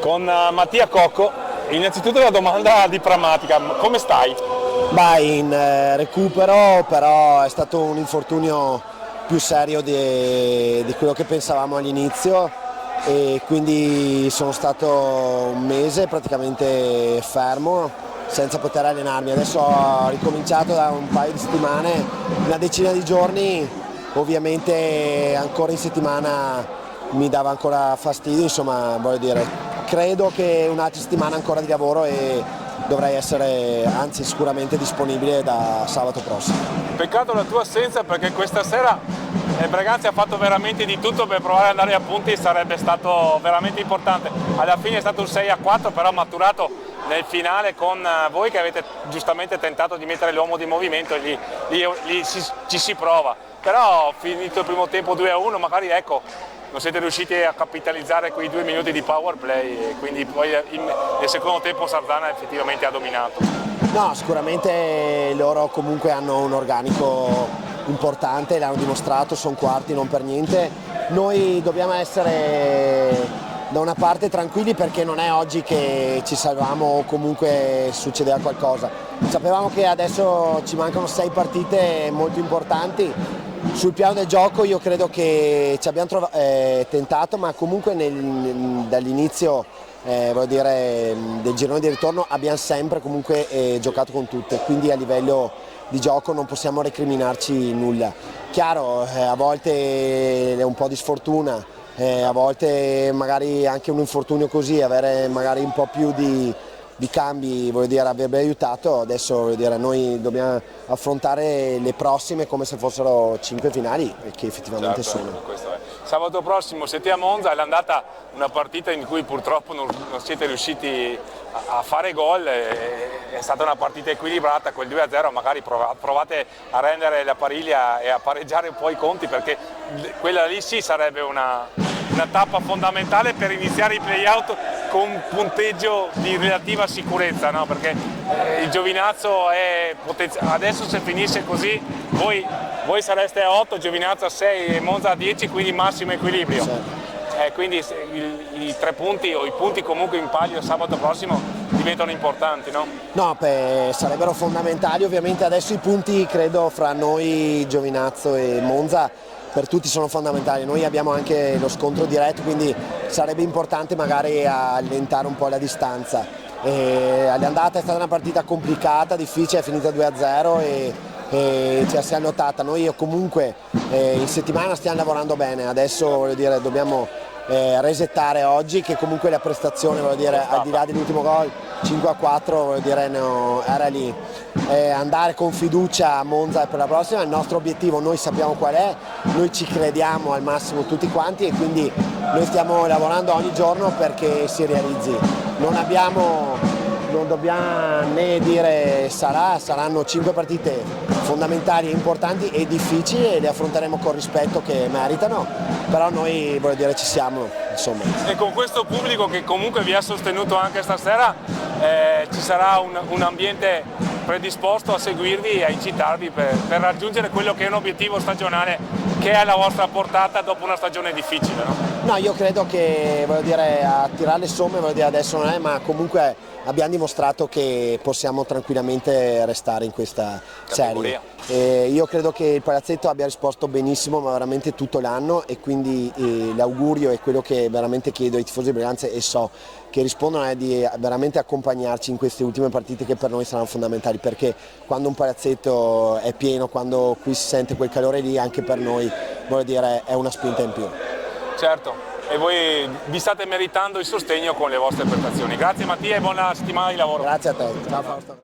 con Mattia Cocco. Innanzitutto una domanda di prammatica, come stai? In recupero, però è stato un infortunio più serio di quello che pensavamo all'inizio e quindi sono stato un mese praticamente fermo senza poter allenarmi. Adesso ho ricominciato da un paio di settimane, una decina di giorni, ovviamente ancora in settimana mi dava ancora fastidio, insomma voglio dire, credo che un'altra settimana ancora di lavoro e dovrei essere, anzi sicuramente disponibile da sabato prossimo. Peccato la tua assenza perché questa sera Breganzi ha fatto veramente di tutto per provare ad andare a punti, sarebbe stato veramente importante. Alla fine è stato un 6-4, però maturato nel finale con voi che avete giustamente tentato di mettere l'uomo di movimento e lì ci si prova. Però finito il primo tempo 2-1, magari ecco, non siete riusciti a capitalizzare quei 2 minuti di power play e quindi poi nel secondo tempo Sardana effettivamente ha dominato. No, sicuramente loro comunque hanno un organico importante, l'hanno dimostrato, sono quarti non per niente. Noi dobbiamo essere da una parte tranquilli perché non è oggi che ci salviamo o comunque succederà qualcosa. Sapevamo che adesso ci mancano 6 partite molto importanti. Sul piano del gioco io credo che ci abbiamo tentato, ma comunque dall'inizio voglio dire, del girone di ritorno abbiamo sempre comunque giocato con tutte, quindi a livello di gioco non possiamo recriminarci nulla. Chiaro, a volte è un po' di sfortuna, a volte magari anche un infortunio così, avere magari un po' più di cambi voglio dire, avrebbe aiutato. Adesso voglio dire, noi dobbiamo affrontare le prossime come se fossero 5 finali, che effettivamente certo, sono. Questo è. Sabato prossimo siete a Monza, è l'andata una partita in cui purtroppo non siete riusciti a fare gol, è stata una partita equilibrata, quel 2-0 magari provate a rendere la pariglia e a pareggiare un po' i conti, perché quella lì sì sarebbe una tappa fondamentale per iniziare i play-out con un punteggio di relativa sicurezza, no? Perché il Giovinazzo è adesso se finisse così voi sareste a 8, Giovinazzo a 6 e Monza a 10, quindi massimo equilibrio. Sì. Quindi i 3 punti o i punti comunque in palio sabato prossimo diventano importanti, no? No, sarebbero fondamentali, ovviamente adesso i punti credo fra noi, Giovinazzo e Monza, per tutti sono fondamentali. Noi abbiamo anche lo scontro diretto, quindi sarebbe importante magari allentare un po' la distanza. All'andata è stata una partita complicata, difficile, è finita 2-0 e ce la siamo lottata. Noi comunque in settimana stiamo lavorando bene, adesso voglio dire, dobbiamo resettare oggi, che comunque la prestazione, voglio dire, al di là dell'ultimo gol 5-4 voglio dire, no, era lì. Andare con fiducia a Monza per la prossima è il nostro obiettivo, noi sappiamo qual è, noi ci crediamo al massimo tutti quanti e quindi noi stiamo lavorando ogni giorno perché si realizzi. Non dobbiamo né dire saranno 5 partite fondamentali, importanti e difficili e le affronteremo con rispetto che meritano, però noi voglio dire ci siamo, insomma. E con questo pubblico che comunque vi ha sostenuto anche stasera ci sarà un ambiente predisposto a seguirvi e a incitarvi per raggiungere quello che è un obiettivo stagionale che è alla vostra portata dopo una stagione difficile, no? No, io credo che voglio dire, a tirare le somme voglio dire, adesso non è, ma comunque abbiamo dimostrato che possiamo tranquillamente restare in questa serie. Io credo che il Palazzetto abbia risposto benissimo, ma veramente tutto l'anno, e quindi l'augurio è quello che veramente chiedo ai tifosi di Breganze e so che rispondono è di veramente accompagnarci in queste ultime partite che per noi saranno fondamentali, perché quando un palazzetto è pieno, quando qui si sente quel calore lì, anche per noi voglio dire, è una spinta in più. Certo, e voi vi state meritando il sostegno con le vostre prestazioni. Grazie Mattia e buona settimana di lavoro. Grazie a te. Ciao Fausto.